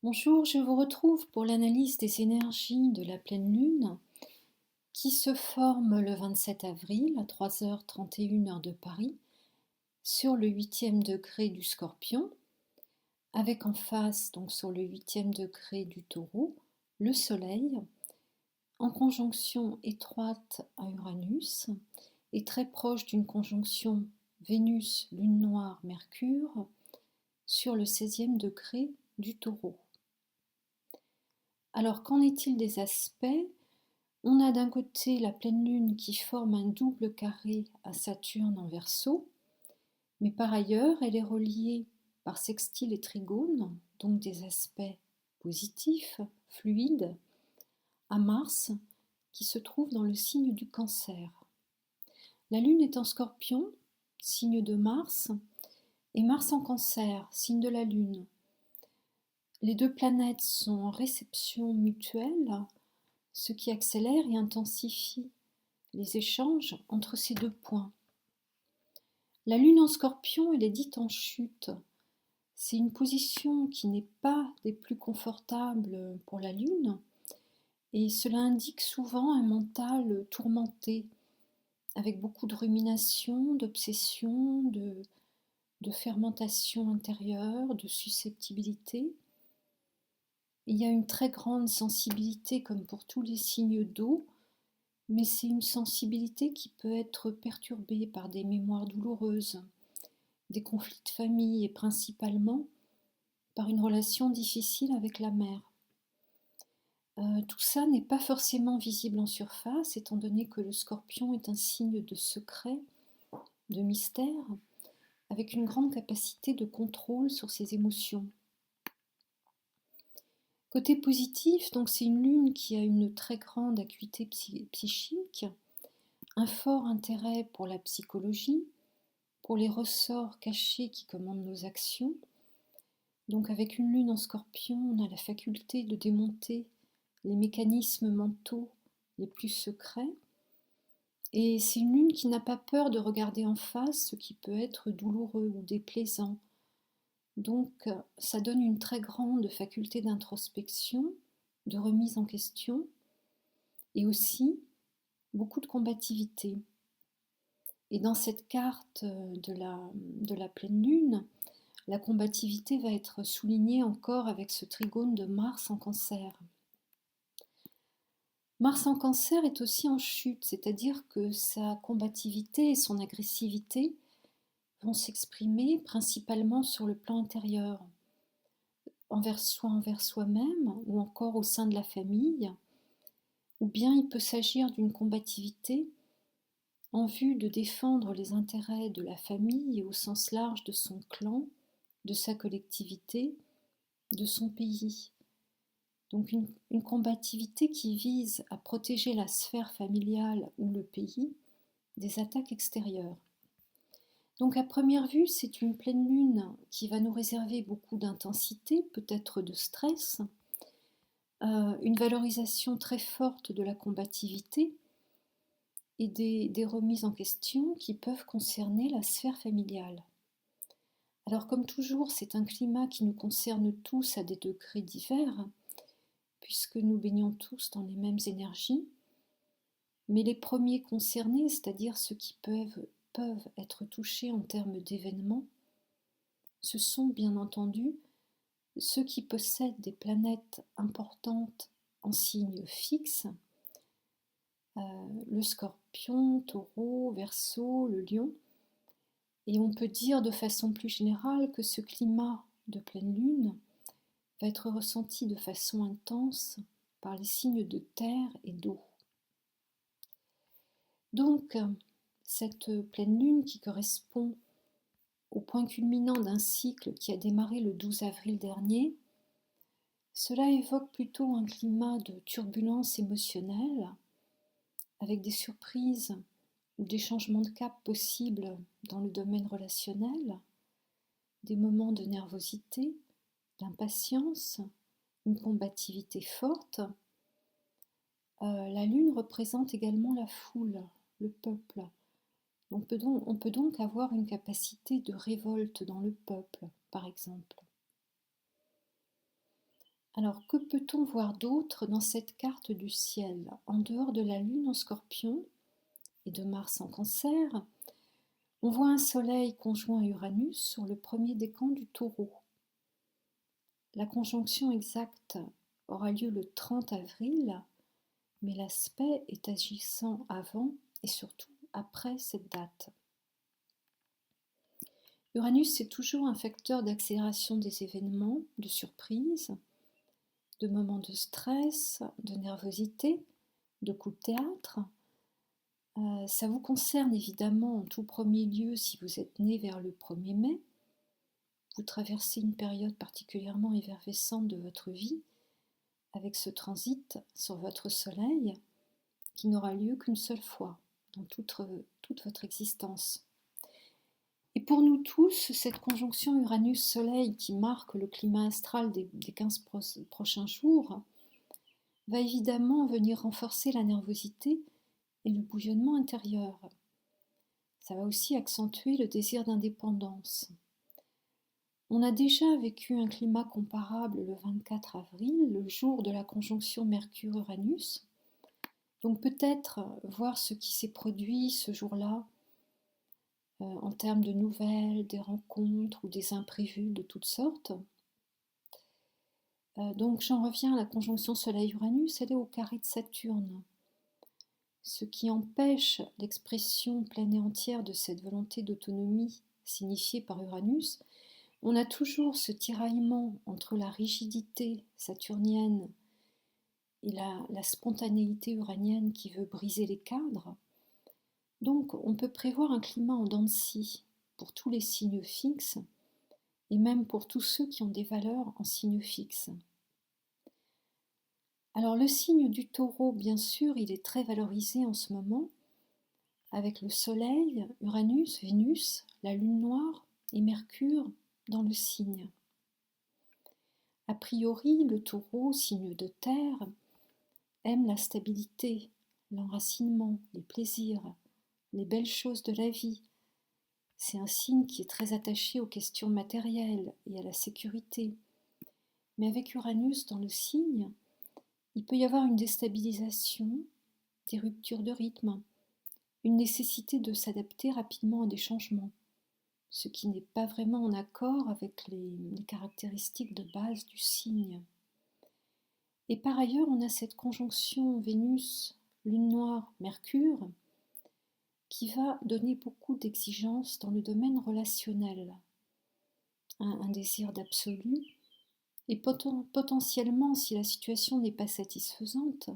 Bonjour, je vous retrouve pour l'analyse des énergies de la pleine lune qui se forme le 27 avril à 3h31 heure de Paris sur le 8e degré du Scorpion, avec en face, donc sur le 8e degré du Taureau, le Soleil en conjonction étroite à Uranus et très proche d'une conjonction Vénus, Lune noire, Mercure sur le 16e degré du Taureau. Alors, qu'en est-il des aspects? On a d'un côté la pleine lune qui forme un double carré à Saturne en Verseau, mais par ailleurs, elle est reliée par sextile et trigone, donc des aspects positifs, fluides, à Mars, qui se trouve dans le signe du Cancer. La lune est en Scorpion, signe de Mars, et Mars en Cancer, signe de la lune. Les deux planètes sont en réception mutuelle, ce qui accélère et intensifie les échanges entre ces deux points. La lune en Scorpion, elle est dite en chute. C'est une position qui n'est pas des plus confortables pour la lune, et cela indique souvent un mental tourmenté, avec beaucoup de rumination, d'obsession, de fermentation intérieure, de susceptibilité. Il y a une très grande sensibilité, comme pour tous les signes d'eau, mais c'est une sensibilité qui peut être perturbée par des mémoires douloureuses, des conflits de famille et principalement par une relation difficile avec la mère. Tout ça n'est pas forcément visible en surface, étant donné que le Scorpion est un signe de secret, de mystère, avec une grande capacité de contrôle sur ses émotions. Côté positif, donc c'est une lune qui a une très grande acuité psychique, un fort intérêt pour la psychologie, pour les ressorts cachés qui commandent nos actions. Donc avec une lune en Scorpion, on a la faculté de démonter les mécanismes mentaux les plus secrets. Et c'est une lune qui n'a pas peur de regarder en face ce qui peut être douloureux ou déplaisant. Donc ça donne une très grande faculté d'introspection, de remise en question et aussi beaucoup de combativité. Et dans cette carte de la pleine lune, la combativité va être soulignée encore avec ce trigone de Mars en Cancer. Mars en Cancer est aussi en chute, c'est-à-dire que sa combativité et son agressivité vont s'exprimer principalement sur le plan intérieur, envers soi-même ou encore au sein de la famille, ou bien il peut s'agir d'une combativité en vue de défendre les intérêts de la famille et au sens large de son clan, de sa collectivité, de son pays. Donc une combativité qui vise à protéger la sphère familiale ou le pays des attaques extérieures. Donc à première vue, c'est une pleine lune qui va nous réserver beaucoup d'intensité, peut-être de stress, une valorisation très forte de la combativité et des remises en question qui peuvent concerner la sphère familiale. Alors comme toujours, c'est un climat qui nous concerne tous à des degrés divers, puisque nous baignons tous dans les mêmes énergies, mais les premiers concernés, c'est-à-dire ceux qui peuvent être touchés en termes d'événements, ce sont bien entendu ceux qui possèdent des planètes importantes en signe fixe, le Scorpion, Taureau, Verseau, le Lion, et on peut dire de façon plus générale que ce climat de pleine lune va être ressenti de façon intense par les signes de terre et d'eau. Donc, cette pleine lune qui correspond au point culminant d'un cycle qui a démarré le 12 avril dernier, cela évoque plutôt un climat de turbulence émotionnelle, avec des surprises ou des changements de cap possibles dans le domaine relationnel, des moments de nervosité, d'impatience, une combativité forte. La lune représente également la foule, le peuple. On peut donc avoir une capacité de révolte dans le peuple, par exemple. Alors, que peut-on voir d'autre dans cette carte du ciel? En dehors de la Lune en Scorpion et de Mars en Cancer, on voit un Soleil conjoint à Uranus sur le premier décan du Taureau. La conjonction exacte aura lieu le 30 avril, mais l'aspect est agissant avant et surtout après cette date. Uranus, c'est toujours un facteur d'accélération des événements, de surprise, de moments de stress, de nervosité, de coups de théâtre. Ça vous concerne évidemment en tout premier lieu si vous êtes né vers le 1er mai. Vous traversez une période particulièrement effervescente de votre vie avec ce transit sur votre soleil qui n'aura lieu qu'une seule fois dans toute votre existence. Et pour nous tous, cette conjonction Uranus-Soleil qui marque le climat astral des 15 prochains jours va évidemment venir renforcer la nervosité et le bouillonnement intérieur. Ça va aussi accentuer le désir d'indépendance. On a déjà vécu un climat comparable le 24 avril, le jour de la conjonction Mercure-Uranus. Donc peut-être voir ce qui s'est produit ce jour-là en termes de nouvelles, des rencontres ou des imprévus de toutes sortes. Donc j'en reviens à la conjonction Soleil-Uranus, elle est au carré de Saturne. Ce qui empêche l'expression pleine et entière de cette volonté d'autonomie signifiée par Uranus. On a toujours ce tiraillement entre la rigidité saturnienne et la spontanéité uranienne qui veut briser les cadres. Donc on peut prévoir un climat en dents de scie pour tous les signes fixes et même pour tous ceux qui ont des valeurs en signes fixes. Alors le signe du Taureau, bien sûr, il est très valorisé en ce moment avec le Soleil, Uranus, Vénus, la Lune noire et Mercure dans le signe. A priori, le Taureau, signe de terre, aime la stabilité, l'enracinement, les plaisirs, les belles choses de la vie. C'est un signe qui est très attaché aux questions matérielles et à la sécurité. Mais avec Uranus dans le signe, il peut y avoir une déstabilisation, des ruptures de rythme, une nécessité de s'adapter rapidement à des changements, ce qui n'est pas vraiment en accord avec les caractéristiques de base du signe. Et par ailleurs, on a cette conjonction Vénus, Lune noire, Mercure, qui va donner beaucoup d'exigences dans le domaine relationnel. Un désir d'absolu, et potentiellement, si la situation n'est pas satisfaisante,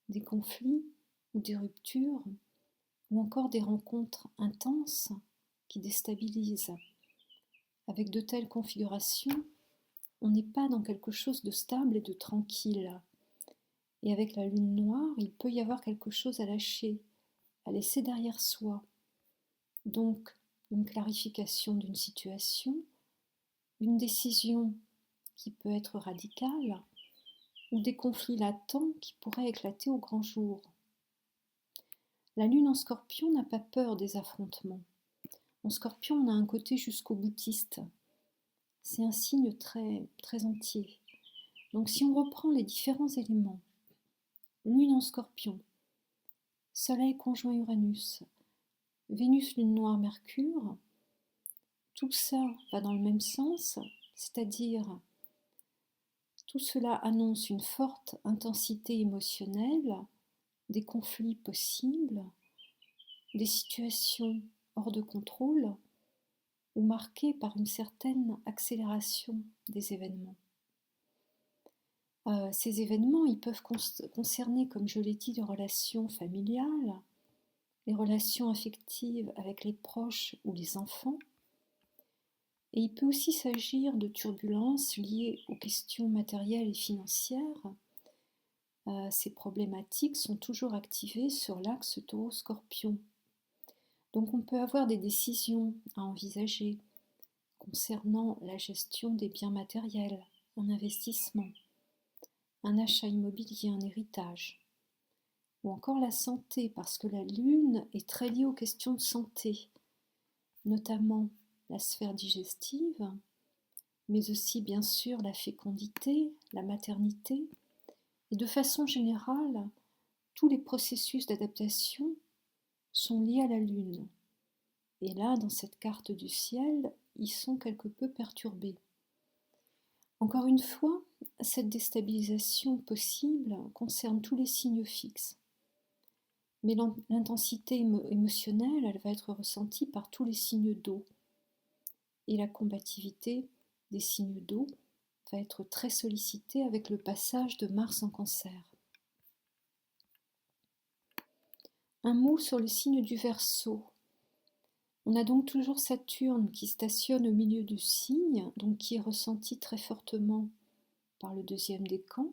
des conflits ou des ruptures, ou encore des rencontres intenses qui déstabilisent. Avec de telles configurations, on n'est pas dans quelque chose de stable et de tranquille. Et avec la lune noire, il peut y avoir quelque chose à lâcher, à laisser derrière soi. Donc, une clarification d'une situation, une décision qui peut être radicale, ou des conflits latents qui pourraient éclater au grand jour. La lune en Scorpion n'a pas peur des affrontements. En Scorpion, on a un côté jusqu'au boutiste. C'est un signe très, très entier. Donc si on reprend les différents éléments, Lune en Scorpion, Soleil conjoint Uranus, Vénus, Lune noire, Mercure, tout ça va dans le même sens, c'est-à-dire tout cela annonce une forte intensité émotionnelle, des conflits possibles, des situations hors de contrôle ou marquées par une certaine accélération des événements. Ces événements, ils peuvent concerner, comme je l'ai dit, les relations familiales, les relations affectives avec les proches ou les enfants. Et il peut aussi s'agir de turbulences liées aux questions matérielles et financières. Ces problématiques sont toujours activées sur l'axe Taureau-Scorpion. Donc on peut avoir des décisions à envisager concernant la gestion des biens matériels, un investissement, un achat immobilier, un héritage, ou encore la santé, parce que la Lune est très liée aux questions de santé, notamment la sphère digestive, mais aussi bien sûr la fécondité, la maternité, et de façon générale, tous les processus d'adaptation sont liés à la Lune. Et là, dans cette carte du ciel, ils sont quelque peu perturbés. Encore une fois, cette déstabilisation possible concerne tous les signes fixes. Mais l'intensité émotionnelle, elle va être ressentie par tous les signes d'eau. Et la combativité des signes d'eau va être très sollicitée avec le passage de Mars en Cancer. Un mot sur le signe du Verseau. On a donc toujours Saturne qui stationne au milieu du signe, donc qui est ressenti très fortement par le deuxième décan.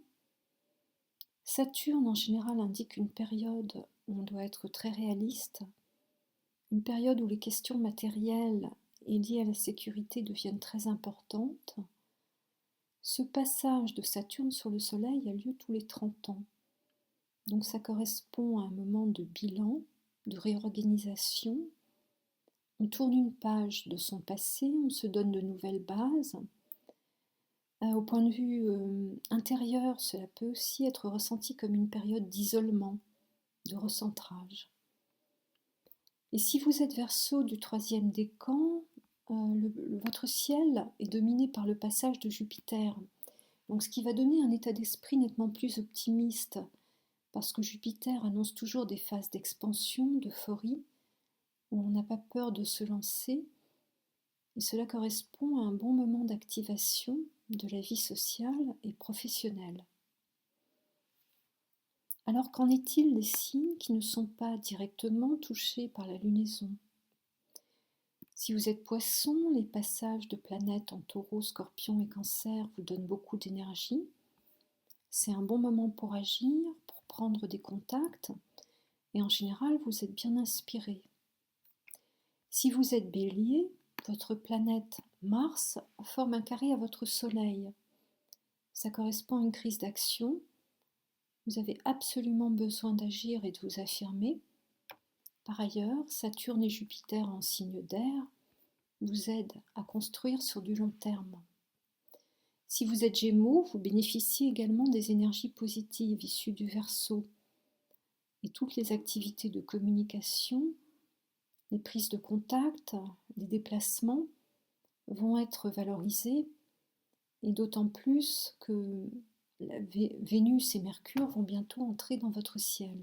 Saturne en général indique une période où on doit être très réaliste, une période où les questions matérielles et liées à la sécurité deviennent très importantes. Ce passage de Saturne sur le Soleil a lieu tous les 30 ans. Donc ça correspond à un moment de bilan, de réorganisation. On tourne une page de son passé, on se donne de nouvelles bases. Au point de vue intérieur, cela peut aussi être ressenti comme une période d'isolement, de recentrage. Et si vous êtes Verseau du 3e décan, votre ciel est dominé par le passage de Jupiter. Donc ce qui va donner un état d'esprit nettement plus optimiste, parce que Jupiter annonce toujours des phases d'expansion, d'euphorie, où on n'a pas peur de se lancer, et cela correspond à un bon moment d'activation de la vie sociale et professionnelle. Alors qu'en est-il des signes qui ne sont pas directement touchés par la lunaison ? Si vous êtes Poisson, les passages de planètes en Taureau, Scorpion et Cancer vous donnent beaucoup d'énergie. C'est un bon moment pour agir, pour prendre des contacts, et en général, vous êtes bien inspiré. Si vous êtes Bélier, votre planète Mars forme un carré à votre Soleil. Ça correspond à une crise d'action. Vous avez absolument besoin d'agir et de vous affirmer. Par ailleurs, Saturne et Jupiter en signe d'air vous aident à construire sur du long terme. Si vous êtes Gémeaux, vous bénéficiez également des énergies positives issues du Verseau. Et toutes les activités de communication, les prises de contact, les déplacements vont être valorisés, et d'autant plus que Vénus et Mercure vont bientôt entrer dans votre ciel.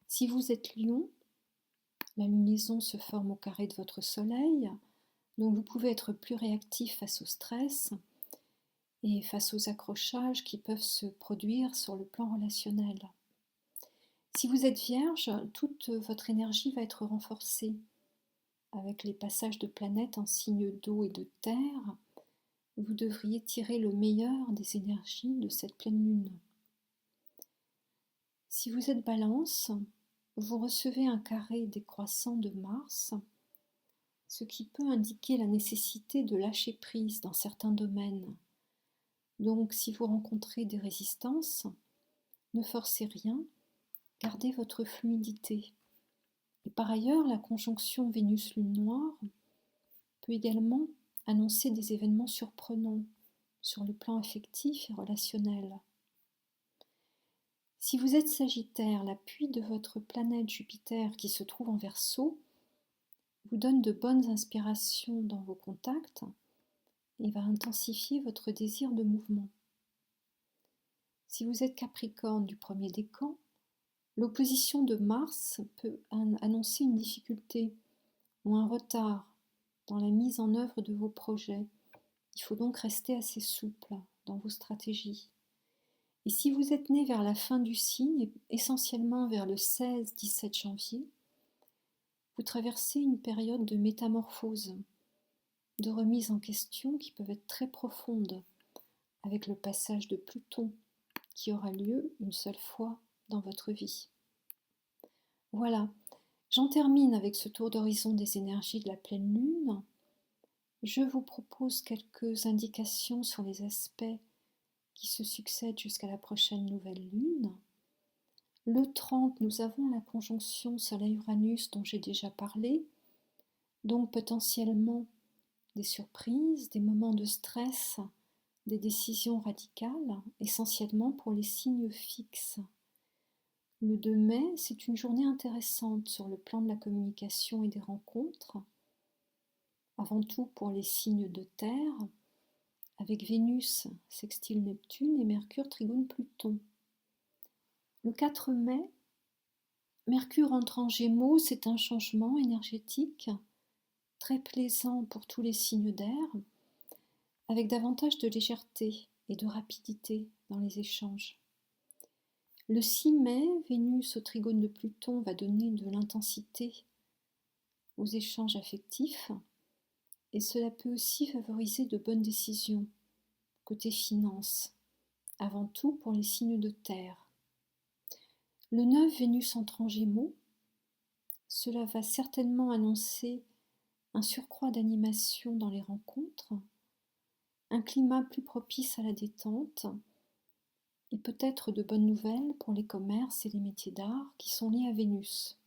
Si vous êtes Lion, la lunaison se forme au carré de votre Soleil, donc vous pouvez être plus réactif face au stress et face aux accrochages qui peuvent se produire sur le plan relationnel. Si vous êtes Vierge, toute votre énergie va être renforcée avec les passages de planètes en signes d'eau et de terre. Vous devriez tirer le meilleur des énergies de cette pleine lune. Si vous êtes Balance, vous recevez un carré décroissant de Mars, ce qui peut indiquer la nécessité de lâcher prise dans certains domaines. Donc, si vous rencontrez des résistances, ne forcez rien, gardez votre fluidité. Et par ailleurs, la conjonction Vénus-Lune noire peut également annoncer des événements surprenants sur le plan affectif et relationnel. Si vous êtes Sagittaire, l'appui de votre planète Jupiter qui se trouve en Verseau vous donne de bonnes inspirations dans vos contacts et va intensifier votre désir de mouvement. Si vous êtes Capricorne du 1er décan, l'opposition de Mars peut annoncer une difficulté ou un retard dans la mise en œuvre de vos projets. Il faut donc rester assez souple dans vos stratégies. Et si vous êtes né vers la fin du signe, essentiellement vers le 16-17 janvier, vous traversez une période de métamorphose, de remise en question qui peuvent être très profondes, avec le passage de Pluton qui aura lieu une seule fois dans votre vie. Voilà, j'en termine avec ce tour d'horizon des énergies de la pleine lune. Je vous propose quelques indications sur les aspects qui se succèdent jusqu'à la prochaine nouvelle lune. Le 30, nous avons la conjonction Soleil-Uranus dont j'ai déjà parlé, donc potentiellement des surprises, des moments de stress, des décisions radicales, essentiellement pour les signes fixes. Le 2 mai, c'est une journée intéressante sur le plan de la communication et des rencontres, avant tout pour les signes de terre, avec Vénus sextile Neptune et Mercure trigone Pluton. Le 4 mai, Mercure entre en Gémeaux, c'est un changement énergétique très plaisant pour tous les signes d'air, avec davantage de légèreté et de rapidité dans les échanges. Le 6 mai, Vénus au trigone de Pluton va donner de l'intensité aux échanges affectifs et cela peut aussi favoriser de bonnes décisions côté finance, avant tout pour les signes de terre. Le 9, Vénus entre en Gémeaux, cela va certainement annoncer un surcroît d'animation dans les rencontres, un climat plus propice à la détente et peut-être de bonnes nouvelles pour les commerces et les métiers d'art qui sont liés à Vénus.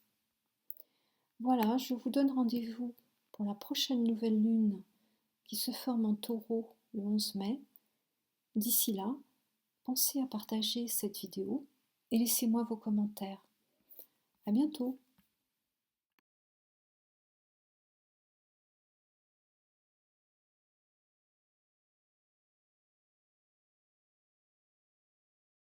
Voilà, je vous donne rendez-vous pour la prochaine nouvelle lune qui se forme en Taureau le 11 mai. D'ici là, pensez à partager cette vidéo et laissez-moi vos commentaires. À bientôt!